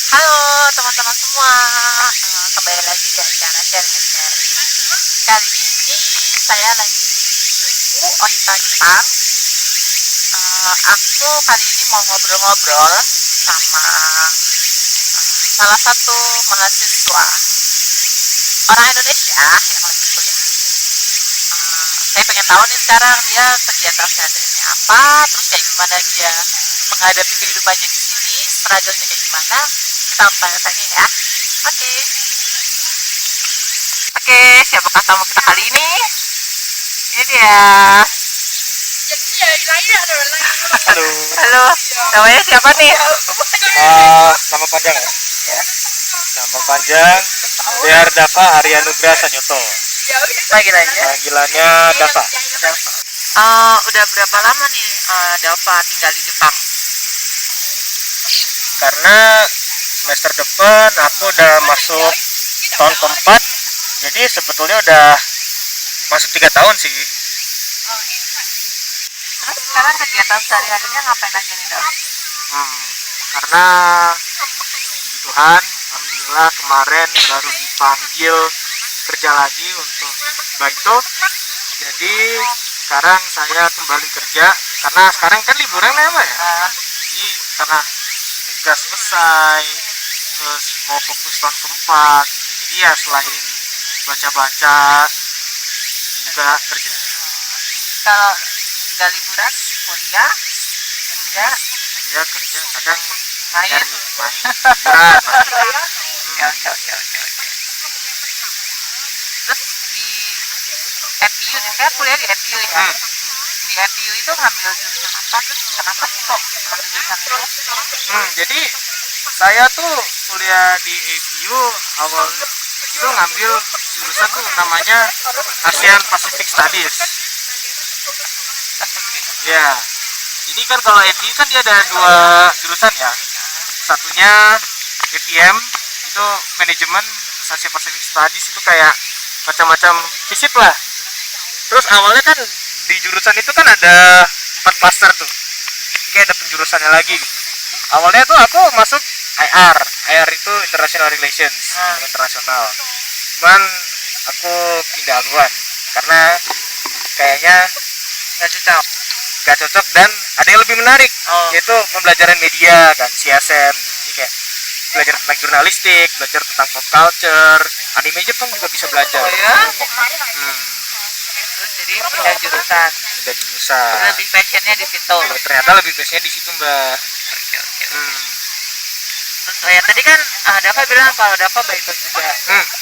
Halo teman-teman semua, kembali lagi di acara sharing-sharing. Kali ini saya lagi di Oita Jepang. Aku kali ini mau ngobrol-ngobrol sama salah satu mahasiswa orang Indonesia yang lagi kuliah di sini. Saya pengen tahu nih sekarang dia kegiatan sehari-harinya apa, terus kayak gimana dia menghadapi kehidupannya di sini, struggle-nya kayak gimana. Kita tanya ya. Oke. Oke, siapakah tamu kita kali ini? Ini dia. Halo. Halo. Namanya siapa nih? Nama panjang ya? Nama panjang Dava Aryanugraha Sanyoto. Panggilannya? Panggilannya Dava. Udah berapa lama nih Dava tinggal di Jepang? Karena semester depan aku udah masuk tahun keempat, jadi sebetulnya udah masuk 3 tahun sih. Terus sekarang kegiatan sehari-harinya ngapain aja nih Dava? Karena puji Tuhan, alhamdulillah kemarin baru dipanggil kerja lagi untuk Baito. Jadi sekarang saya kembali kerja karena sekarang kan liburan ya, Mbak ya. Jadi karena tugas selesai, terus mau fokus tahun keempat gitu. Jadi ya selain baca-baca juga kerja. Kalau nggak liburan, kuliah, kerja, Kerja kadang main. cari main liburan. Oke. Terus di FPU nih, saya kuliah di FPU ya. Di FPU itu ngambil jurusan apa? Terus kenapa sih kok ngambil jurusan itu? Jadi saya tuh kuliah di APU awal itu ngambil jurusan tuh namanya ASEAN Pacific Studies. Ya, jadi kan kalau APU kan dia ada 2 jurusan ya. Satunya APM itu manajemen, terus Asia Pacific Studies itu kayak macam-macam FISIP lah. Terus awalnya kan di jurusan itu kan ada 4 cluster tuh. Jadi kayak ada penjurusannya lagi gitu. Awalnya tuh aku masuk IR itu International Relations, internasional. Cuman aku pindah haluan karena kayaknya nggak cocok dan ada yang lebih menarik, yaitu pembelajaran media kan, CSM. Jadi kayak belajar tentang jurnalistik, belajar tentang pop culture, anime Jepang juga bisa belajar. Oh ya? Terus jadi pindah jurusan. Lebih passionnya di situ. Ternyata lebih passionnya di situ, Mbak. Oke. Terus ya tadi kan Dava bilang kalau Dava Baito juga.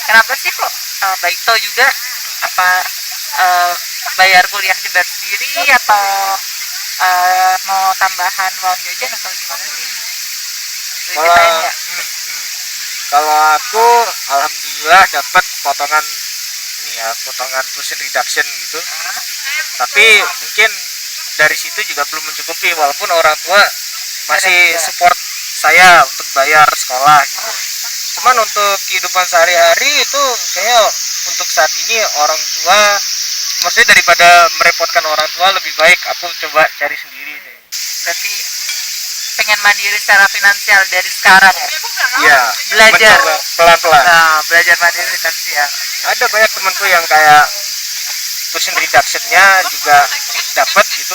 Kenapa sih kok Baito juga? Apa bayar kuliah dibayar sendiri atau mau tambahan uang jajan atau gimana sih? Ceritain ya. Kalau aku alhamdulillah dapat potongan potongan tuition reduction gitu. Tapi mungkin dari situ juga belum mencukupi, walaupun orang tua masih support saya untuk bayar sekolah gitu. Cuman untuk kehidupan sehari-hari itu kayaknya untuk saat ini orang tua, maksudnya daripada merepotkan orang tua, lebih baik aku coba cari sendiri deh. Berarti pengen mandiri secara finansial dari sekarang ya? Iya, Belajar pelan-pelan. Nah, belajar mandiri finansial. Ada banyak temanku yang kayak tuition reduction-nya juga dapat gitu,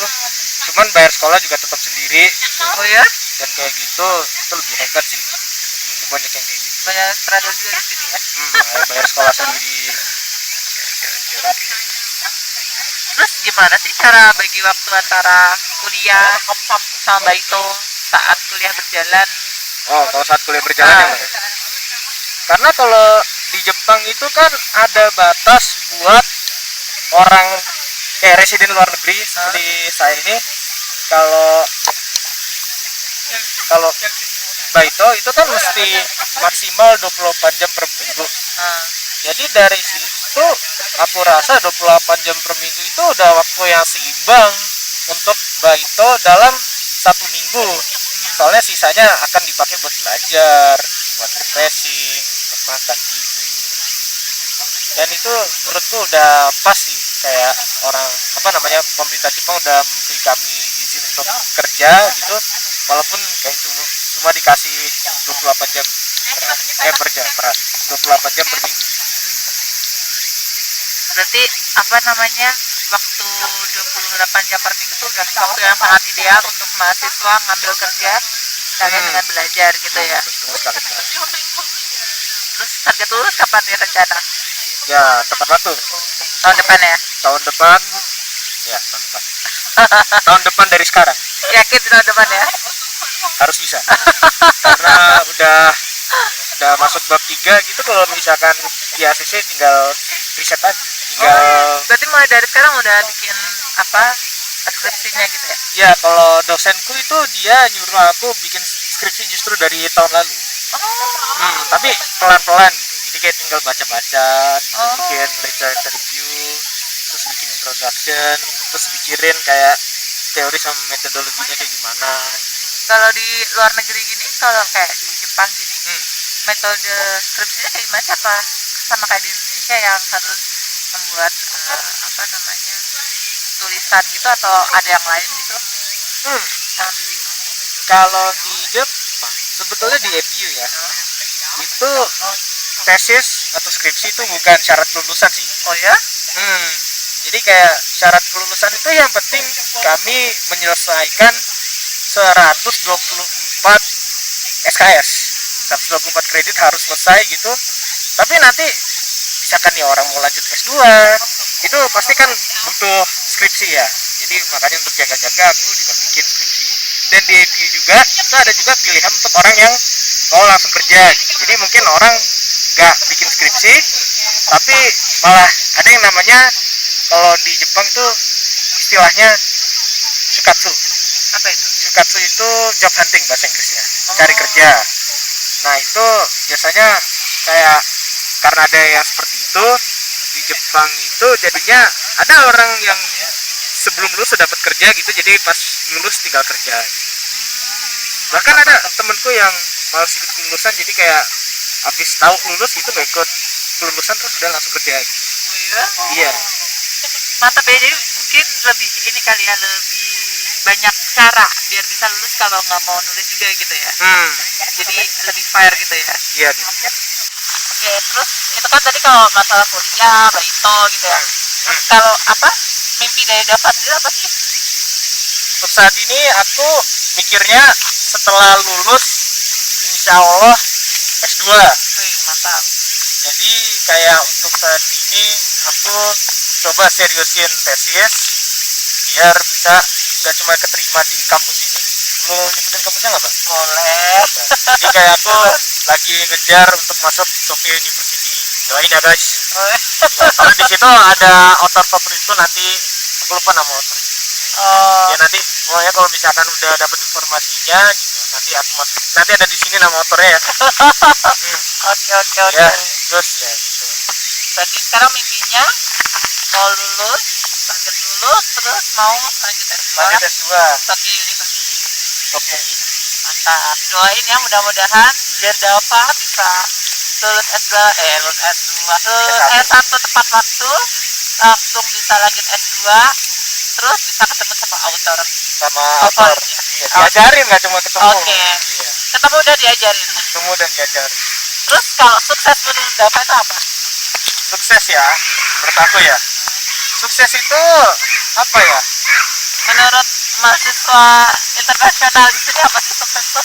cuman bayar sekolah juga tetap sendiri gitu. Oh ya? Dan kayak gitu itu lebih hebat sih. Temenku banyak yang kayak gitu. Banyak struggle juga di sini ya? Bayar sekolah sendiri. Terus gimana sih cara bagi waktu antara kuliah sama Baito saat kuliah berjalan? Oh, kalau saat kuliah berjalan ya, Mbak? Karena kalau di Jepang itu kan ada batas buat orang kayak residen luar negeri seperti saya ini. Kalau Baito itu kan mesti maksimal 24 jam per minggu. Jadi dari situ aku rasa 28 jam per minggu itu udah waktu yang seimbang untuk Baito dalam 1 minggu. Soalnya sisanya akan dipakai buat belajar, buat refreshing, buat makan, tidur. Dan itu menurutku udah pas sih, kayak pemerintah Jepang udah memberi kami izin untuk kerja gitu, walaupun kayak cuma dikasih 28 jam per jam per hari, 28 jam per minggu. Berarti apa namanya, waktu 28 jam per minggu itu udah waktu yang sangat ideal untuk mahasiswa ngambil kerja sekalian dengan belajar gitu ya. Betul sekali, Mbak. Terus target lulus kapan nih rencana? Ya tepat waktu, Tahun depan ya? tahun depan, ya tahun depan. Tahun depan dari sekarang Yakin tahun depan ya? harus bisa, karena udah masuk bab 3 gitu. Kalau misalkan di ACC tinggal riset aja, tinggal Berarti mulai dari sekarang udah bikin apa, skripsinya gitu ya? ya. Kalau dosenku itu dia nyuruh aku bikin skripsi justru dari tahun lalu. Tapi pelan-pelan gitu, jadi kayak tinggal baca-baca gitu, bikin literature review, terus bikin introduction, terus mikirin kayak teori sama metodologinya kayak gimana gitu. Kalau di luar negeri gini, kalau kayak di Jepang gini, metode skripsinya kayak gimana? Apa sama kayak di Indonesia yang harus membuat apa namanya, tulisan gitu, atau ada yang lain gitu? Yang di Kalau di Jepang sebetulnya di EPU ya, itu tesis atau skripsi itu bukan syarat kelulusan sih. Oh ya? Jadi kayak syarat kelulusan itu yang penting kami menyelesaikan 124 SKS, 124 kredit harus selesai gitu. Tapi nanti misalkan nih orang mau lanjut S2, itu pasti kan butuh skripsi ya. Jadi makanya untuk jaga-jaga aku juga bikin skripsi. Dan di EPU juga itu ada juga pilihan untuk orang yang mau langsung kerja gitu. Jadi mungkin orang nggak bikin skripsi, tapi malah ada yang namanya, kalau di Jepang tuh istilahnya shukatsu. Apa itu? Shukatsu itu job hunting bahasa Inggrisnya, cari kerja. Nah itu biasanya kayak, karena ada yang seperti itu di Jepang itu, jadinya ada orang yang sebelum lulus sudah dapat kerja gitu, jadi pas lulus tinggal kerja gitu. Bahkan ada temenku yang malas ikut kelulusan, jadi kayak habis tahu lulus gitu nggak ikut kelulusan, terus udah langsung kerja gitu. Oh iya? Iya. Mantap ya, jadi mungkin lebih ini kali ya, lebih banyak cara biar bisa lulus kalau nggak mau nulis juga gitu ya. Jadi lebih fair gitu ya. Iya gitu. Oke, terus itu kan tadi kalau masalah kuliah, Baito gitu ya. Terus kalau apa, mimpi dari Dava sendiri apa sih? Untuk saat ini aku mikirnya setelah lulus insya Allah S2. Wih, mantap. Jadi kayak untuk saat ini aku coba seriusin tesis biar bisa nggak cuma keterima di kampus ini. Belum nyebutin kampusnya nggak, Pak? Boleh. Jadi kayak aku lagi ngejar untuk masuk Tokyo University. Doain ya guys. Ya, kalau di situ ada author favoritku, nanti aku lupa nama authornya. Ya nanti pokoknya kalau misalkan udah dapat informasinya gitu, nanti aku masuk. Nanti ada di sini nama autornya ya. Oke. Ya, terus ya gitu. Berarti sekarang mimpinya mau lulus, target lulus, terus mau lanjut S2. Lanjut S2 Tokyo University. Tokyo University. Mantap. Doain ya, mudah-mudahan biar Dava bisa lulus S2, lulus S1 tepat waktu, langsung bisa lanjut S2, terus bisa ketemu sama author. Sama author. Iya, diajarin nggak cuma ketemu. Oke. Iya. Ketemu dan diajarin. Ketemu dan diajarin. Terus kalau sukses menurut Dava itu apa? Sukses ya, menurut aku ya. Sukses itu apa ya? Menurut mahasiswa internasional di sini apa sih sukses itu?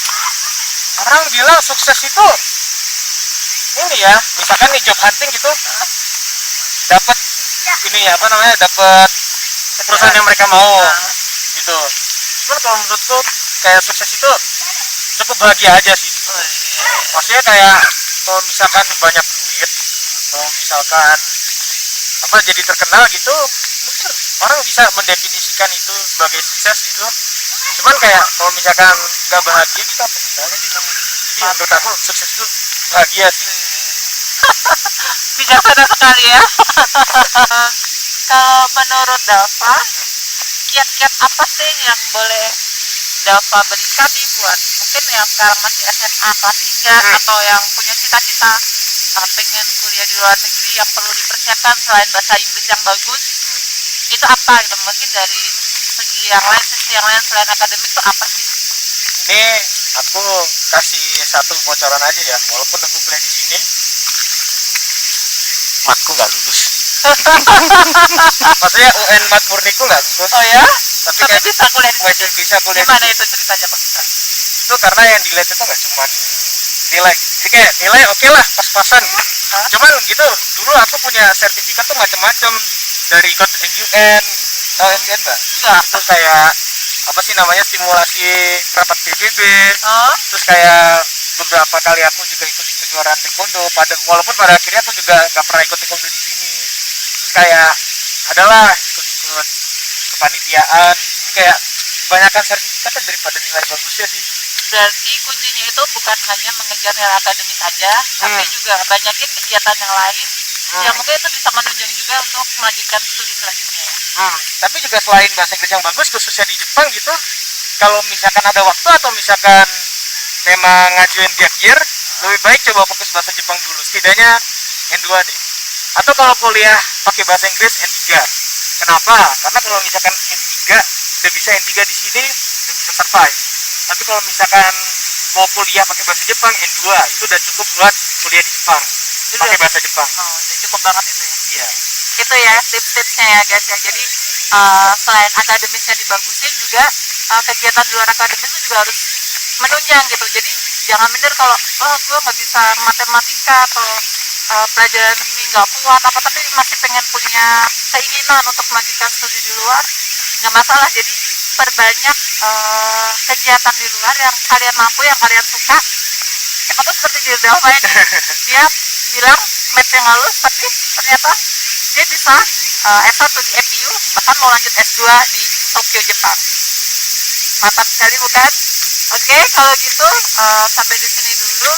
Orang bilang sukses itu ini ya, misalkan nih job hunting gitu, dapat ini ya, apa namanya, dapat perusahaan yang mereka mau gitu. Cuman kalau menurutku kayak sukses itu cukup bahagia aja sih gitu. Maksudnya kayak kalau misalkan banyak duit gitu, kalau misalkan apa jadi terkenal gitu, mungkin orang bisa mendefinisikan itu sebagai sukses gitu. Cuman kayak kalau misalkan gak bahagia gitu, apa gunanya sih? Jadi menurut aku sukses itu bahagia sih. Bijaksana sekali ya. Kalau menurut Dava, kiat-kiat apa sih yang boleh Dava berikan nih buat mungkin yang sekarang masih SMA kelas 3 atau yang punya cita-cita pengen kuliah di luar negeri, yang perlu dipersiapkan selain bahasa Inggris yang bagus, itu apa gitu? Mungkin dari segi yang lain, sisi yang lain selain akademik itu apa sih? Ini aku kasih satu bocoran aja ya, walaupun aku kuliah di sini, matku nggak lulus. Maksudnya UN mat murniku nggak lulus. Oh ya? Tapi Tapi kan bisa kuliah di masih sini. bisa kuliah di Gimana sini. itu ceritanya kok bisa? Itu karena yang dilihat itu nggak cuman nilai gitu, jadi kayak nilai oke lah, pas-pasan gitu. Hah? Cuman gitu, dulu aku punya sertifikat tuh macam-macam, dari ikut NUN gitu. Tahu NUN mbak? Enggak. Itu kayak apa sih namanya, stimulasi rapat PBB. Oh, Terus kayak beberapa kali aku juga ikut kejuaraan taekwondo, walaupun pada akhirnya aku juga nggak pernah ikut taekwondo di sini. Terus kayak adalah ikut-ikut kepanitiaan gitu. Jadi kayak banyakkan sertifikatnya daripada nilai bagusnya sih. berarti kuncinya itu bukan hanya mengejar nilai akademis saja, tapi juga banyakin kegiatan yang lain yang mungkin itu bisa menunjang juga untuk melanjutkan studi selanjutnya ya. Tapi juga selain bahasa Inggris yang bagus, khususnya di Jepang gitu, kalau misalkan ada waktu atau misalkan memang ngajuin gap year, lebih baik coba fokus bahasa Jepang dulu, setidaknya N2 deh. Atau kalau kuliah pakai bahasa Inggris N3. Kenapa? Karena kalau misalkan N3 udah bisa N3 di sini, udah bisa survive. Tapi kalau misalkan mau kuliah pakai bahasa Jepang N2, itu udah cukup buat kuliah di Jepang pakai bahasa Jepang. Oh, udah cukup banget itu ya. Iya. Itu ya tips-tipsnya ya guys ya. Jadi selain akademisnya dibagusin juga kegiatan di luar akademis itu juga harus menunjang gitu. Jadi jangan minder kalau gue nggak bisa matematika atau pelajaran ini nggak kuat apa, tapi masih pengen punya keinginan untuk melanjutkan studi di luar, nggak masalah. Jadi perbanyak kegiatan di luar yang kalian mampu, yang kalian suka. Siapa tuh seperti di Delta ini, dia bilang math-nya nggak lulus, tapi ternyata dia bisa S1 di FIU, bahkan mau lanjut S2 di Tokyo, Jepang. Mantap sekali bukan? Oke, kalau gitu sampai di sini dulu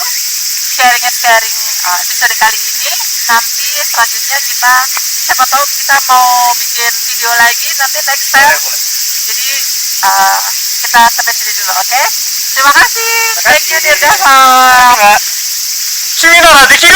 sharing episode kali ini. Nanti selanjutnya kita, siapa tahu kita mau bikin video lagi nanti next time. Jadi kita sampai sini dulu, oke? Terima kasih. Thank you, dear Dava. 君ならできる